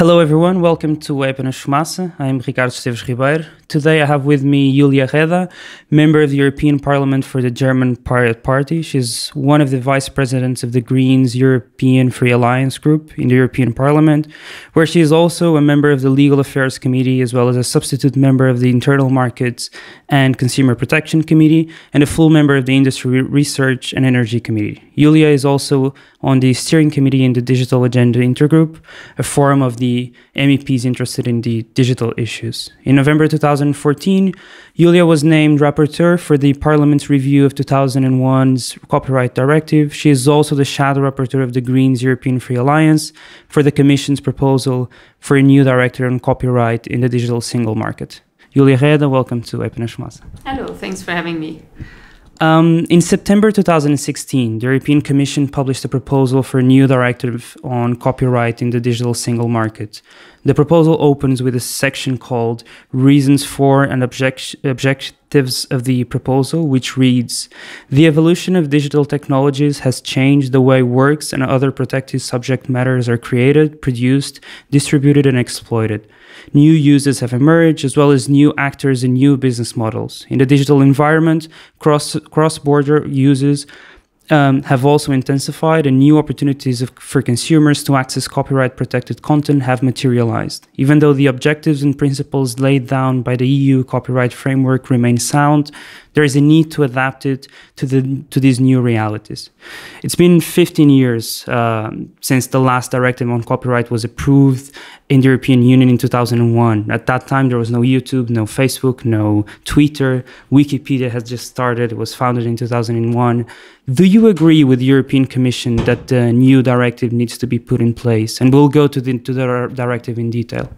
Hello everyone, welcome to Apenas Fumaça. I am Ricardo Esteves Ribeiro. Today I have with me Julia Reda, member of the European Parliament for the German Pirate Party. She's one of the vice presidents of the Greens European Free Alliance group in the European Parliament, where she is also a member of the Legal Affairs Committee, as well as a substitute member of the Internal Markets and Consumer Protection Committee, and a full member of the Industry Research and Energy Committee. Julia is also on the steering committee in the Digital Agenda Intergroup, a forum of the MEPs interested in the digital issues. In November 2014, Julia was named rapporteur for the Parliament's review of 2001's Copyright Directive. She is also the shadow rapporteur of the Greens European Free Alliance for the Commission's proposal for a new directive on copyright in the digital single market. Julia Reda, welcome to Apenas Fumaça. Hello, thanks for having me. In September 2016, the European Commission published a proposal for a new directive on copyright in the digital single market. The proposal opens with a section called Reasons for and Objectives of the Proposal, which reads, "The evolution of digital technologies has changed the way works and other protected subject matters are created, produced, distributed, and exploited. New uses have emerged, as well as new actors and new business models. In the digital environment, cross-border uses have also intensified, and new opportunities for consumers to access copyright-protected content have materialized. Even though the objectives and principles laid down by the EU copyright framework remain sound, there is a need to adapt it to these new realities." It's been 15 years since the last directive on copyright was approved in the European Union in 2001. At that time, there was no YouTube, no Facebook, no Twitter. Wikipedia has just started. It was founded in 2001. Do you agree with the European Commission that the new directive needs to be put in place? And we'll go to the directive in detail.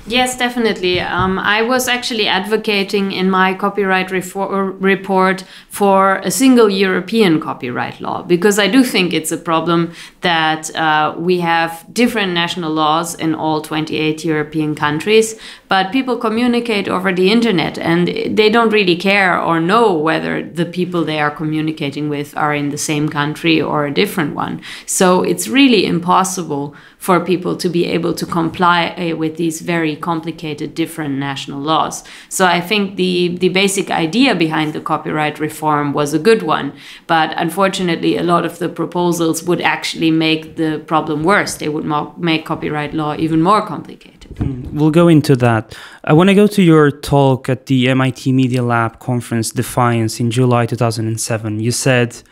Yes, definitely. I was actually advocating in my copyright report for a single European copyright law, because I do think it's a problem that we have different national laws in all 28 European countries, but people communicate over the internet and they don't really care or know whether the people they are communicating with are in the same country or a different one. So it's really impossible for people to be able to comply with these very complicated different national laws. So I think the basic idea behind the copyright reform was a good one, but unfortunately a lot of the proposals would actually make the problem worse. They would make copyright law even more complicated. We'll go into that. I want to go to your talk at the MIT Media Lab conference Defiance in July 2007. You said,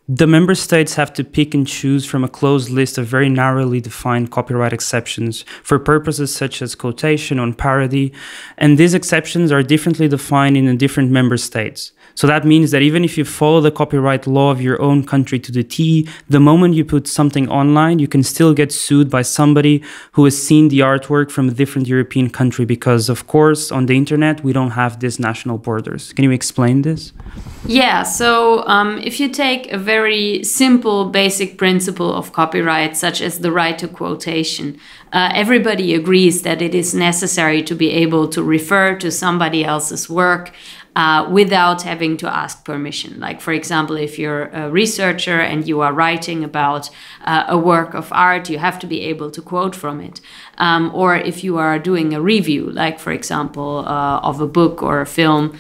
"The member states have to pick and choose from a closed list of very narrowly defined copyright exceptions for purposes such as quotation or parody, and these exceptions are differently defined in the different member states. So that means that even if you follow the copyright law of your own country to the T, the moment you put something online, you can still get sued by somebody who has seen the artwork from a different European country because, of course, on the internet, we don't have these national borders." Can you explain this? Yeah, so if you take a very simple basic principle of copyright, such as the right to quotation, everybody agrees that it is necessary to be able to refer to somebody else's work without having to ask permission. Like, for example, if you're a researcher and you are writing about a work of art, you have to be able to quote from it. Or if you are doing a review, like, for example, of a book or a film,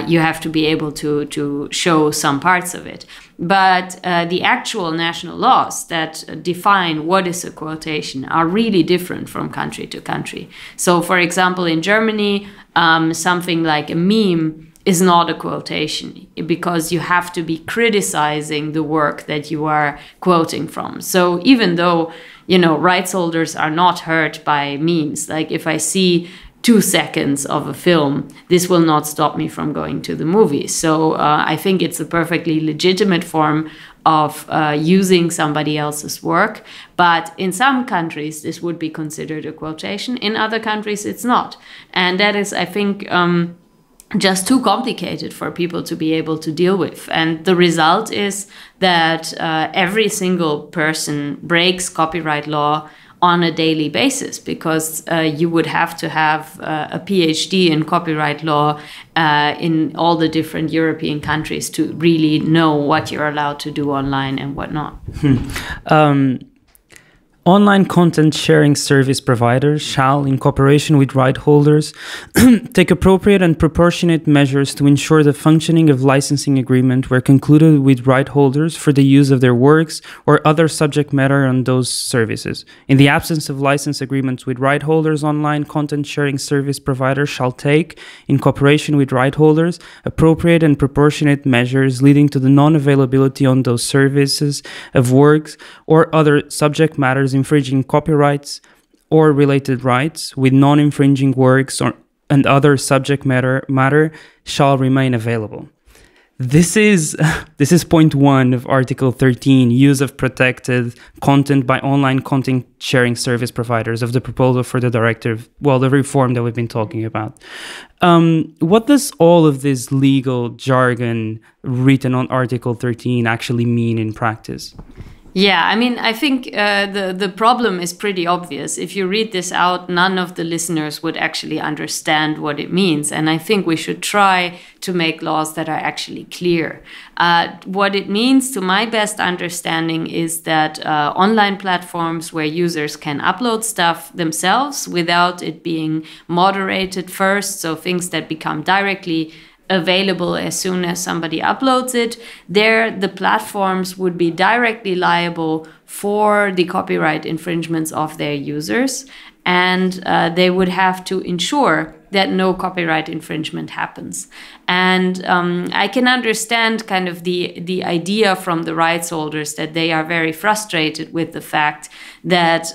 you have to be able to show some parts of it. But the actual national laws that define what is a quotation are really different from country to country. So, for example, in Germany, something like a meme is not a quotation because you have to be criticizing the work that you are quoting from. So even though, rights holders are not hurt by memes, like if I see 2 seconds of a film, this will not stop me from going to the movie. So I think it's a perfectly legitimate form of using somebody else's work. But in some countries, this would be considered a quotation. In other countries, it's not. And that is, I think, just too complicated for people to be able to deal with. And the result is that every single person breaks copyright law on a daily basis, because you would have to have a PhD in copyright law in all the different European countries to really know what you're allowed to do online and what not. Online content sharing service providers shall, in cooperation with right holders, take appropriate and proportionate measures to ensure the functioning of licensing agreement where concluded with right holders for the use of their works or other subject matter on those services. In the absence of license agreements with right holders, online content sharing service providers shall take, in cooperation with right holders, appropriate and proportionate measures leading to the non-availability on those services of works or other subject matters infringing copyrights or related rights with non-infringing works and other subject matter shall remain available. This is point 1 of Article 13, use of protected content by online content sharing service providers of the proposal for the directive, well, the reform that we've been talking about. What does all of this legal jargon written on Article 13 actually mean in practice? Yeah, I mean, I think the problem is pretty obvious. If you read this out, none of the listeners would actually understand what it means. And I think we should try to make laws that are actually clear. What it means, to my best understanding, is that online platforms where users can upload stuff themselves without it being moderated first, so things that become directly available as soon as somebody uploads it, there the platforms would be directly liable for the copyright infringements of their users, and they would have to ensure that no copyright infringement happens. And I can understand kind of the idea from the rights holders that they are very frustrated with the fact that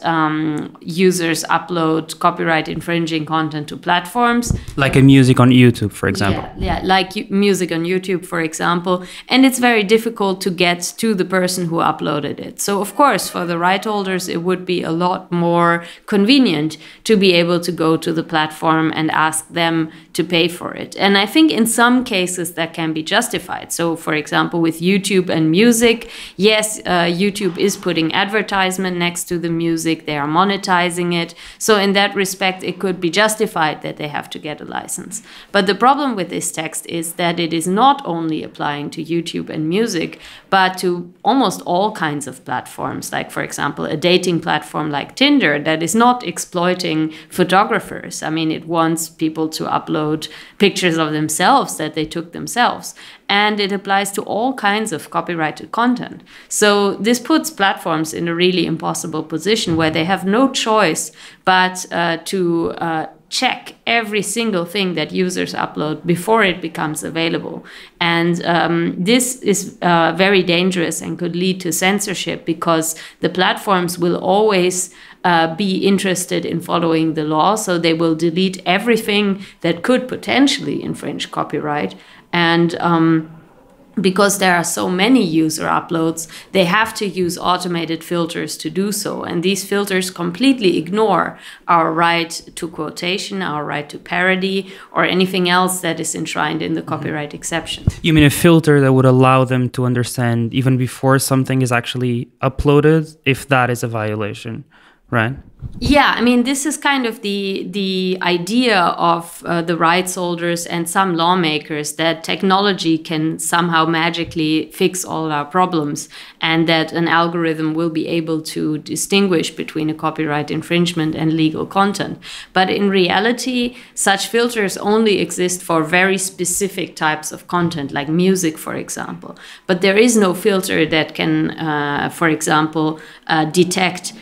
users upload copyright infringing content to platforms. Like a music on YouTube, for example. Yeah, like music on YouTube, for example. And it's very difficult to get to the person who uploaded it. So of course, for the right holders, it would be a lot more convenient to be able to go to the platform and ask them to pay for it. And I think in some cases that can be justified. So for example, with YouTube and music, yes, YouTube is putting advertisement next to the music, they are monetizing it. So in that respect, it could be justified that they have to get a license. But the problem with this text is that it is not only applying to YouTube and music, but to almost all kinds of platforms, like for example, a dating platform like Tinder that is not exploiting photographers. I mean, it wants people to upload pictures of themselves that they took themselves. And it applies to all kinds of copyrighted content. So this puts platforms in a really impossible position where they have no choice but to check every single thing that users upload before it becomes available. And this is very dangerous and could lead to censorship, because the platforms will always be interested in following the law. So they will delete everything that could potentially infringe copyright. And because there are so many user uploads, they have to use automated filters to do so. And these filters completely ignore our right to quotation, our right to parody, or anything else that is enshrined in the copyright exception. You mean a filter that would allow them to understand even before something is actually uploaded, if that is a violation, right? Yeah, I mean, this is kind of the idea of the rights holders and some lawmakers, that technology can somehow magically fix all our problems, and that an algorithm will be able to distinguish between a copyright infringement and legal content. But in reality, such filters only exist for very specific types of content, like music, for example. But there is no filter that can, for example, detect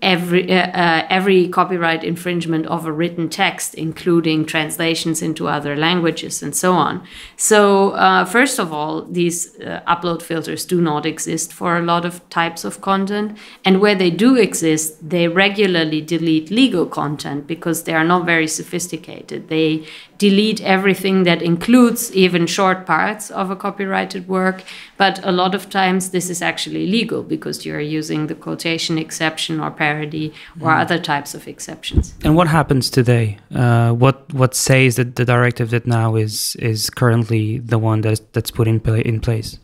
every copyright infringement of a written text, including translations into other languages and so on. So first of all, these upload filters do not exist for a lot of types of content. And where they do exist, they regularly delete legal content because they are not very sophisticated. They delete everything that includes even short parts of a copyrighted work. But a lot of times this is actually legal because you're using the quotation exception or parody or other types of exceptions. And what happens today? What says that the directive that now is currently the one that's put in place?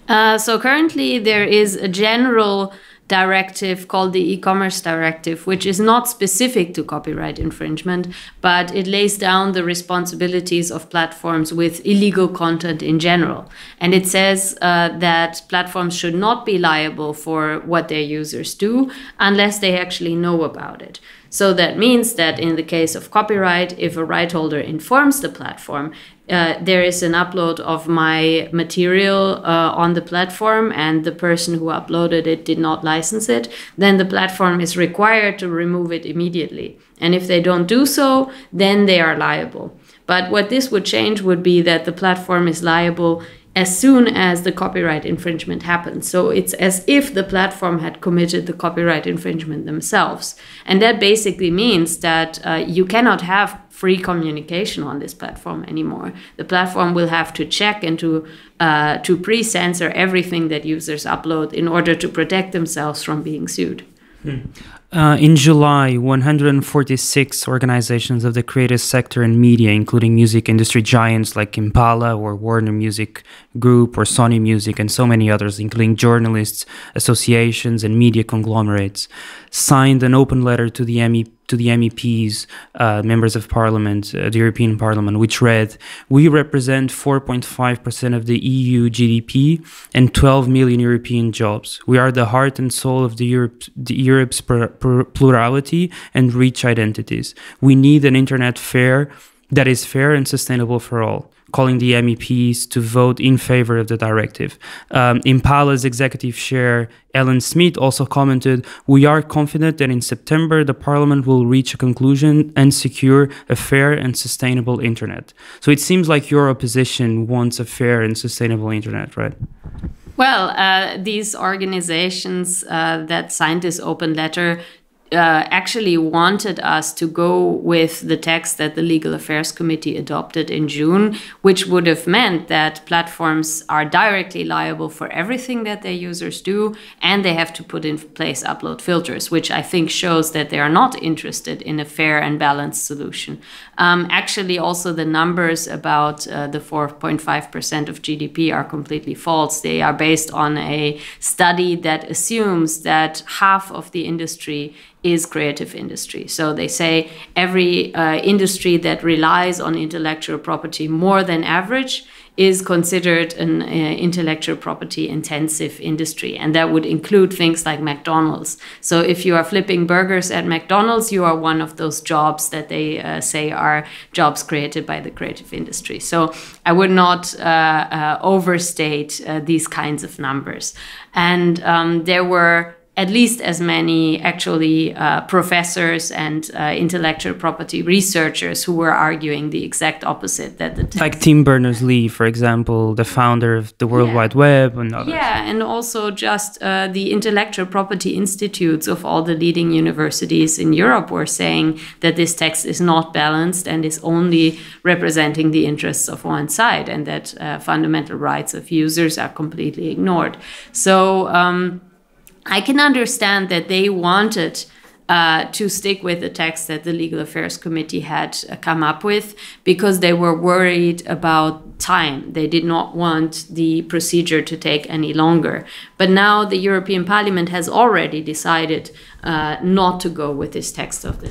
So currently there is a general directive called the e-commerce directive, which is not specific to copyright infringement, but it lays down the responsibilities of platforms with illegal content in general. And it says that platforms should not be liable for what their users do unless they actually know about it. So that means that in the case of copyright, if a right holder informs the platform, there is an upload of my material on the platform and the person who uploaded it did not license it, then the platform is required to remove it immediately. And if they don't do so, then they are liable. But what this would change would be that the platform is liable as soon as the copyright infringement happens. So it's as if the platform had committed the copyright infringement themselves. And that basically means that you cannot have free communication on this platform anymore. The platform will have to check and to pre-censor everything that users upload in order to protect themselves from being sued. In July, 146 organizations of the creative sector and media, including music industry giants like Impala or Warner Music Group or Sony Music and so many others, including journalists, associations and media conglomerates, signed an open letter to the MEPs, members of parliament, the European Parliament, which read, "We represent 4.5% of the EU GDP and 12 million European jobs. We are the heart and soul of Europe's plurality and rich identities. We need an internet that is fair and sustainable for all," calling the MEPs to vote in favor of the directive. Impala's executive chair, Ellen Smith, also commented, "We are confident that in September, the Parliament will reach a conclusion and secure a fair and sustainable internet." So it seems like your opposition wants a fair and sustainable internet, right? Well, these organizations that signed this open letter actually wanted us to go with the text that the Legal Affairs Committee adopted in June, which would have meant that platforms are directly liable for everything that their users do, and they have to put in place upload filters, which I think shows that they are not interested in a fair and balanced solution. Actually, also the numbers about the 4.5% of GDP are completely false. They are based on a study that assumes that half of the industry is creative industry. So they say every industry that relies on intellectual property more than average is considered an intellectual property intensive industry. And that would include things like McDonald's. So if you are flipping burgers at McDonald's, you are one of those jobs that they say are jobs created by the creative industry. So I would not overstate these kinds of numbers. And there were at least as many actually professors and intellectual property researchers who were arguing the exact opposite. That the text, like Tim Berners-Lee, for example, the founder of the World Wide Web and others. Yeah, and also just the intellectual property institutes of all the leading universities in Europe were saying that this text is not balanced and is only representing the interests of one side, and that fundamental rights of users are completely ignored. So I can understand that they wanted to stick with the text that the Legal Affairs Committee had come up with because they were worried about time. They did not want the procedure to take any longer. But now the European Parliament has already decided not to go with this text of the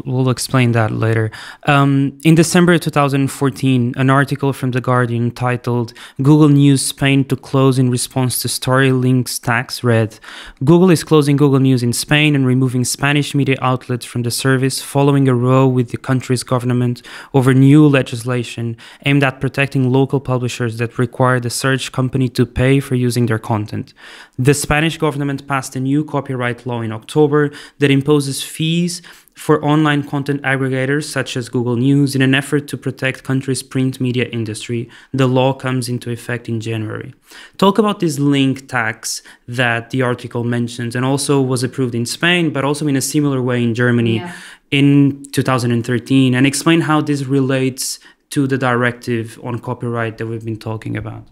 We'll explain that later. In December 2014, an article from The Guardian titled "Google News Spain to close in response to story links tax" read, "Google is closing Google News in Spain and removing Spanish media outlets from the service following a row with the country's government over new legislation aimed at protecting local publishers that require the search company to pay for using their content. The Spanish government passed a new copyright law in October that imposes fees for online content aggregators such as Google News in an effort to protect country's print media industry. The law comes into effect in January." Talk about this link tax that the article mentions and also was approved in Spain, but also in a similar way in Germany in 2013, and explain how this relates to the directive on copyright that we've been talking about.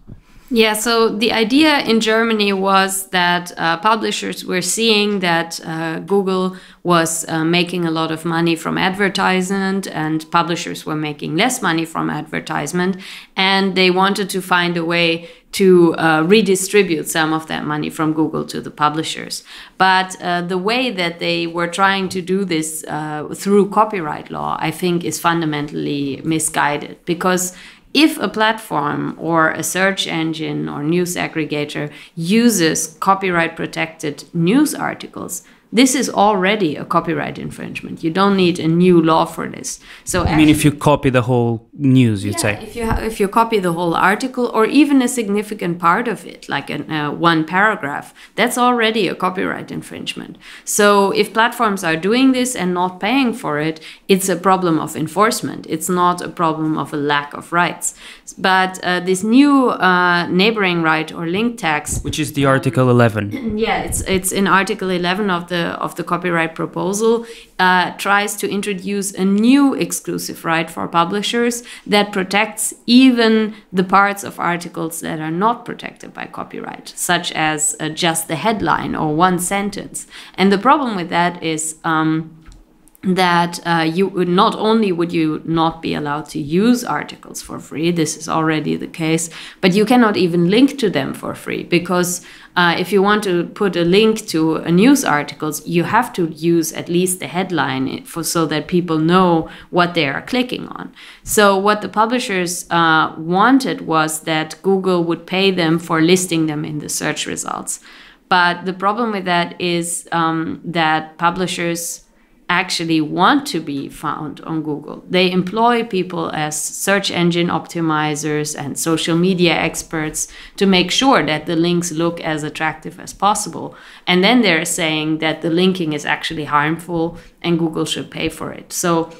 Yeah, so the idea in Germany was that publishers were seeing that Google was making a lot of money from advertisement and publishers were making less money from advertisement, and they wanted to find a way to redistribute some of that money from Google to the publishers. But the way that they were trying to do this through copyright law, I think, is fundamentally misguided, because if a platform or a search engine or news aggregator uses copyright-protected news articles, this is already a copyright infringement. You don't need a new law for this. So I mean, if you copy the whole news, you'd say? If you copy the whole article or even a significant part of it, like one paragraph, that's already a copyright infringement. So if platforms are doing this and not paying for it, it's a problem of enforcement. It's not a problem of a lack of rights. But this new neighboring right or link tax, which is the Article 11. Yeah, it's in Article 11 of the copyright proposal, tries to introduce a new exclusive right for publishers that protects even the parts of articles that are not protected by copyright, such as just the headline or one sentence. And the problem with that is that you would not only would you not be allowed to use articles for free, this is already the case, but you cannot even link to them for free, because if you want to put a link to a news articles, you have to use at least the headline so that people know what they are clicking on. So what the publishers wanted was that Google would pay them for listing them in the search results. But the problem with that is that publishers actually want to be found on Google. They employ people as search engine optimizers and social media experts to make sure that the links look as attractive as possible. And then they're saying that the linking is actually harmful and Google should pay for it. So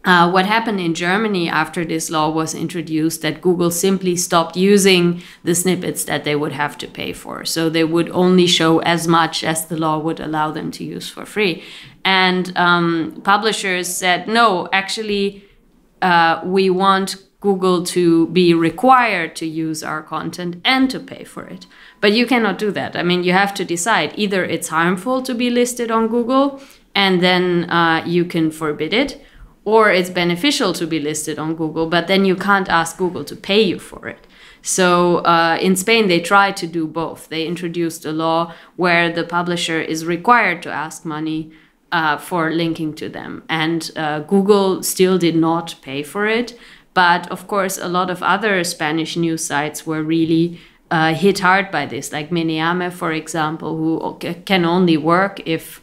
what happened in Germany after this law was introduced, that Google simply stopped using the snippets that they would have to pay for. So they would only show as much as the law would allow them to use for free. And publishers said, no, actually, we want Google to be required to use our content and to pay for it. But you cannot do that. I mean, you have to decide either it's harmful to be listed on Google and then you can forbid it, or it's beneficial to be listed on Google, but then you can't ask Google to pay you for it. So in Spain, they tried to do both. They introduced a law where the publisher is required to ask money for linking to them. And Google still did not pay for it. But of course, a lot of other Spanish news sites were really hit hard by this, like Meneame, for example, who can only work if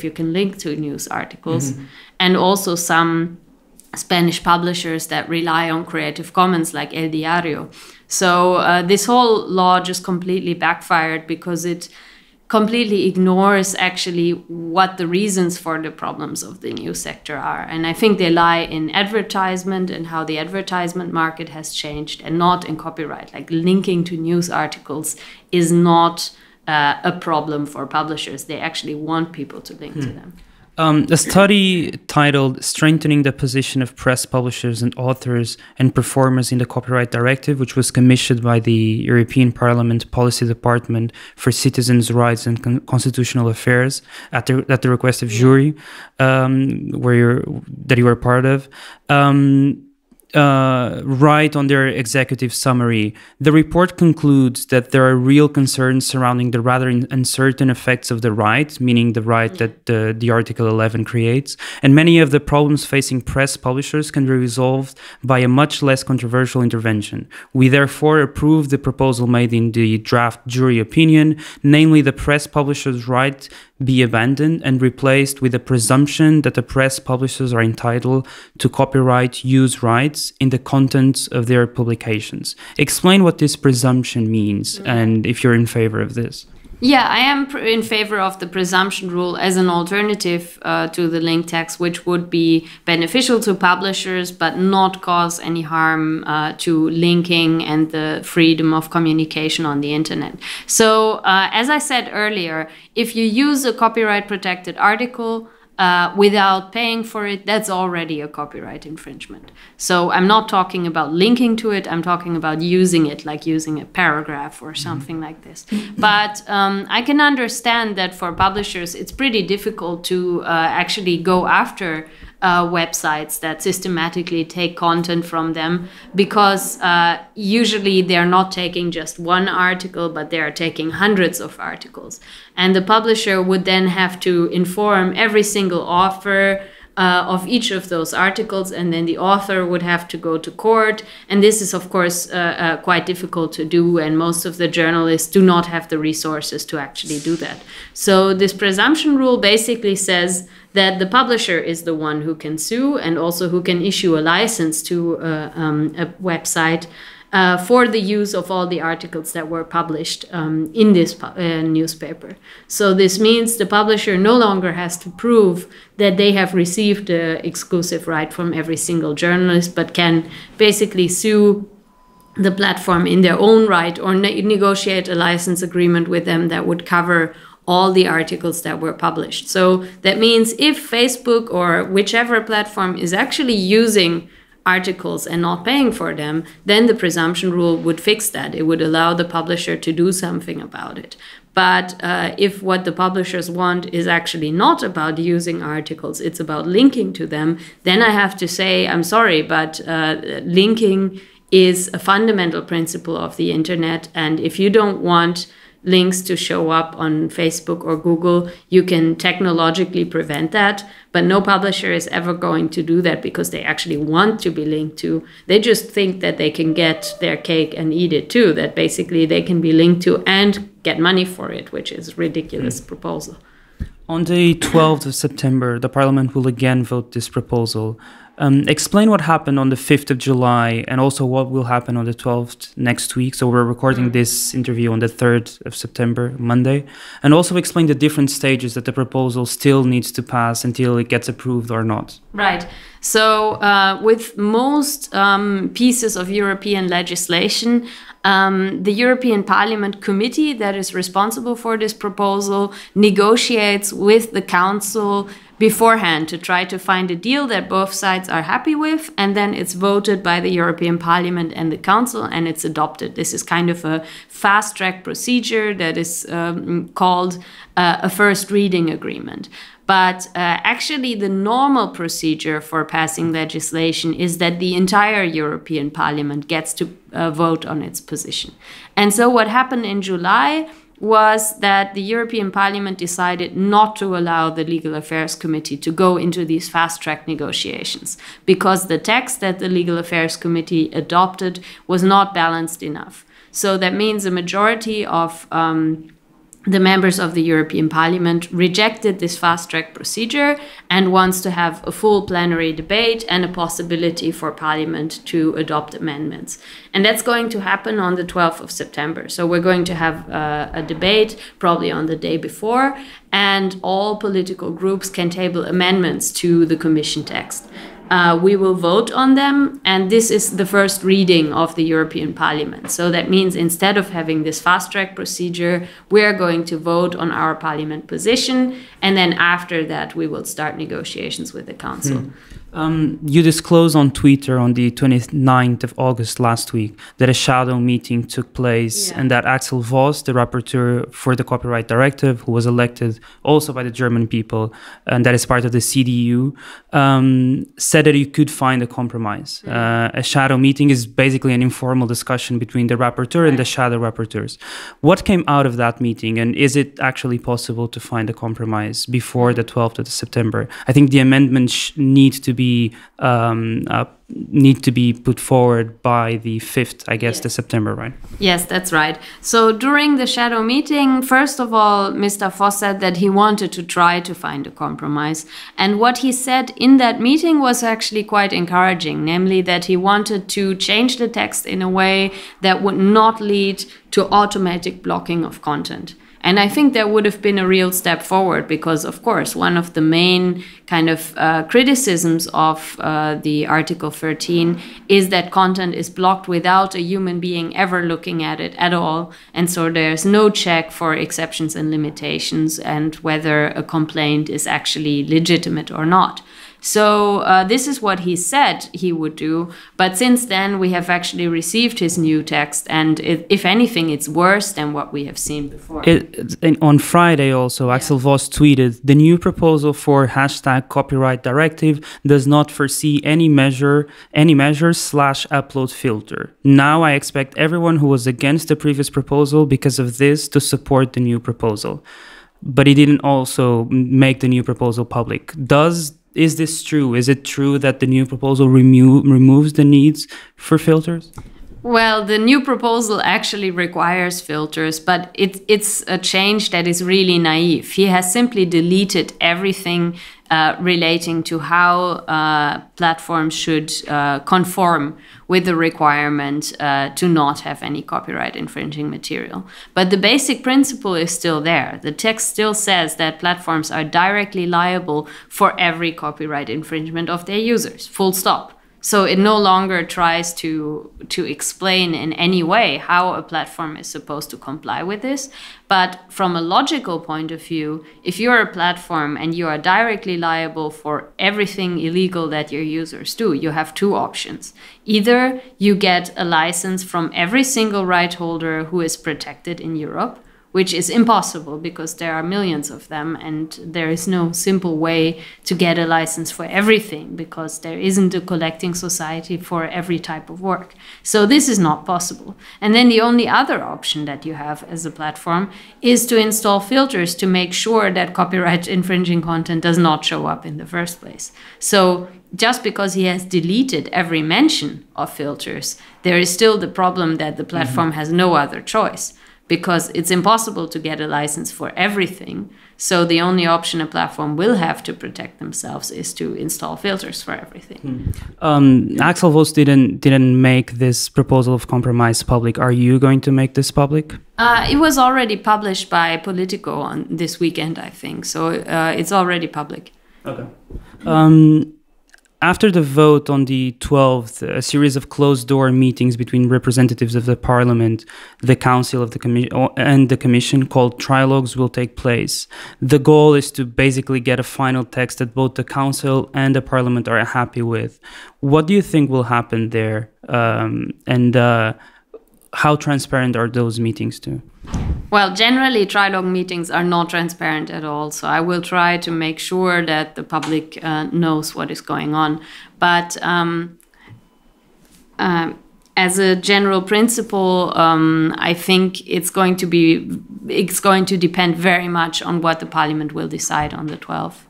you can link to news articles. Mm-hmm. And also some Spanish publishers that rely on Creative Commons, like El Diario. So this whole law just completely backfired because it completely ignores actually what the reasons for the problems of the news sector are. And I think they lie in advertisement and how the advertisement market has changed, and not in copyright. Like linking to news articles is not a problem for publishers. They actually want people to link to them. A study titled Strengthening the Position of Press Publishers and Authors and Performers in the Copyright Directive, which was commissioned by the European Parliament Policy Department for Citizens' Rights and Constitutional Affairs at the request of jury, that you were part of, write on their executive summary. The report concludes that there are real concerns surrounding the rather uncertain effects of the right, meaning the right that the Article 11 creates, and many of the problems facing press publishers can be resolved by a much less controversial intervention. We therefore approve the proposal made in the draft jury opinion, namely the press publishers' right be abandoned and replaced with a presumption that the press publishers are entitled to copyright use rights in the contents of their publications. Explain what this presumption means and if you're in favor of this. Yeah, I am in favor of the presumption rule as an alternative to the link tax, which would be beneficial to publishers but not cause any harm to linking and the freedom of communication on the internet. So as I said earlier, if you use a copyright protected article without paying for it, that's already a copyright infringement. So I'm not talking about linking to it, I'm talking about using it, like using a paragraph or something like this. But I can understand that for publishers, it's pretty difficult to actually go after websites that systematically take content from them, because usually they're not taking just one article, but they are taking hundreds of articles. And the publisher would then have to inform every single author of each of those articles, and then the author would have to go to court. And this is, of course, quite difficult to do, and most of the journalists do not have the resources to actually do that. So this presumption rule basically says that the publisher is the one who can sue and also who can issue a license to a website for the use of all the articles that were published in this newspaper. So this means the publisher no longer has to prove that they have received the exclusive right from every single journalist, but can basically sue the platform in their own right, or negotiate a license agreement with them that would cover all the articles that were published. So that means if Facebook or whichever platform is actually using articles and not paying for them, then the presumption rule would fix that. It would allow the publisher to do something about it. But if what the publishers want is actually not about using articles, it's about linking to them, then I have to say, I'm sorry, but linking is a fundamental principle of the internet. And if you don't want links to show up on Facebook or Google, you can technologically prevent that, but no publisher is ever going to do that because they actually want to be linked to. They just think that they can get their cake and eat it too, that basically they can be linked to and get money for it, which is a ridiculous proposal. On the 12th of September, the Parliament will again vote this proposal. Explain what happened on the 5th of July and also what will happen on the 12th next week. So we're recording this interview on the 3rd of September, Monday. And also explain the different stages that the proposal still needs to pass until it gets approved or not. Right. So with most pieces of European legislation, the European Parliament committee that is responsible for this proposal negotiates with the Council beforehand to try to find a deal that both sides are happy with, and then it's voted by the European Parliament and the Council, and it's adopted. This is kind of a fast-track procedure that is called a first reading agreement. But actually, the normal procedure for passing legislation is that the entire European Parliament gets to vote on its position. And so what happened in July was that the European Parliament decided not to allow the Legal Affairs Committee to go into these fast-track negotiations because the text that the Legal Affairs Committee adopted was not balanced enough. So that means a majority of the members of the European Parliament rejected this fast-track procedure and wants to have a full plenary debate and a possibility for Parliament to adopt amendments. And that's going to happen on the 12th of September. So we're going to have a debate probably on the day before, and all political groups can table amendments to the Commission text. We will vote on them, and this is the first reading of the European Parliament. So that means instead of having this fast-track procedure, we are going to vote on our Parliament position, and then after that we will start negotiations with the Council. You disclosed on Twitter on the 29th of August last week that a shadow meeting took place and that Axel Voss, the rapporteur for the Copyright Directive, who was elected also by the German people and that is part of the CDU, said that you could find a compromise. A shadow meeting is basically an informal discussion between the rapporteur and the shadow rapporteurs. What came out of that meeting, and is it actually possible to find a compromise before the 12th of September? I think the amendments need to be put forward by the 5th, I guess, the September, right? Yes, that's right. So during the shadow meeting, first of all, Mr. Voss said that he wanted to try to find a compromise. And what he said in that meeting was actually quite encouraging, namely that he wanted to change the text in a way that would not lead to automatic blocking of content. And I think that would have been a real step forward because, of course, one of the main kind of criticisms of the Article 13 is that content is blocked without a human being ever looking at it at all. And so there's no check for exceptions and limitations and whether a complaint is actually legitimate or not. So this is what he said he would do. But since then, we have actually received his new text. And if anything, it's worse than what we have seen before. On Friday also, Axel Voss tweeted, "The new proposal for #copyright directive does not foresee any measure/upload filter. Now I expect everyone who was against the previous proposal because of this to support the new proposal." But he didn't also make the new proposal public. Is this true? Is it true that the new proposal removes the needs for filters? Well, the new proposal actually requires filters, but it's a change that is really naive. He has simply deleted everything relating to how platforms should conform with the requirement to not have any copyright infringing material. But the basic principle is still there. The text still says that platforms are directly liable for every copyright infringement of their users, full stop. So it no longer tries to explain in any way how a platform is supposed to comply with this. But from a logical point of view, if you're a platform and you are directly liable for everything illegal that your users do, you have two options. Either you get a license from every single right holder who is protected in Europe, which is impossible because there are millions of them and there is no simple way to get a license for everything because there isn't a collecting society for every type of work. So this is not possible. And then the only other option that you have as a platform is to install filters to make sure that copyright infringing content does not show up in the first place. So just because he has deleted every mention of filters, there is still the problem that the platform has no other choice, because it's impossible to get a license for everything. So the only option a platform will have to protect themselves is to install filters for everything. Axel Voss didn't make this proposal of compromise public. Are you going to make this public? It was already published by Politico on this weekend, I think. So it's already public. Okay. After the vote on the 12th, a series of closed-door meetings between representatives of the Parliament, the Council of and the Commission, called trilogues, will take place. The goal is to basically get a final text that both the Council and the Parliament are happy with. What do you think will happen there? And how transparent are those meetings too? Well, generally, trilogue meetings are not transparent at all. So I will try to make sure that the public knows what is going on. But as a general principle, I think it's going to depend very much on what the Parliament will decide on the 12th.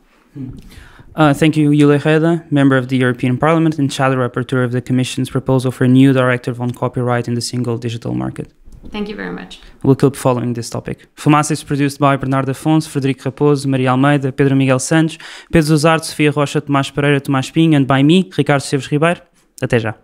Thank you, Julia Reda, member of the European Parliament and shadow rapporteur of the Commission's proposal for a new directive on copyright in the single digital market. Thank you very much. We'll keep following this topic. Fomos is produced by Bernardo Afonso, Frederico Raposo, Maria Almeida, Pedro Miguel Santos, Pedro Zuzardo, Sofia Rocha, Tomás Pereira, Tomás Pinho, and by me, Ricardo Esteves Ribeiro. Até já.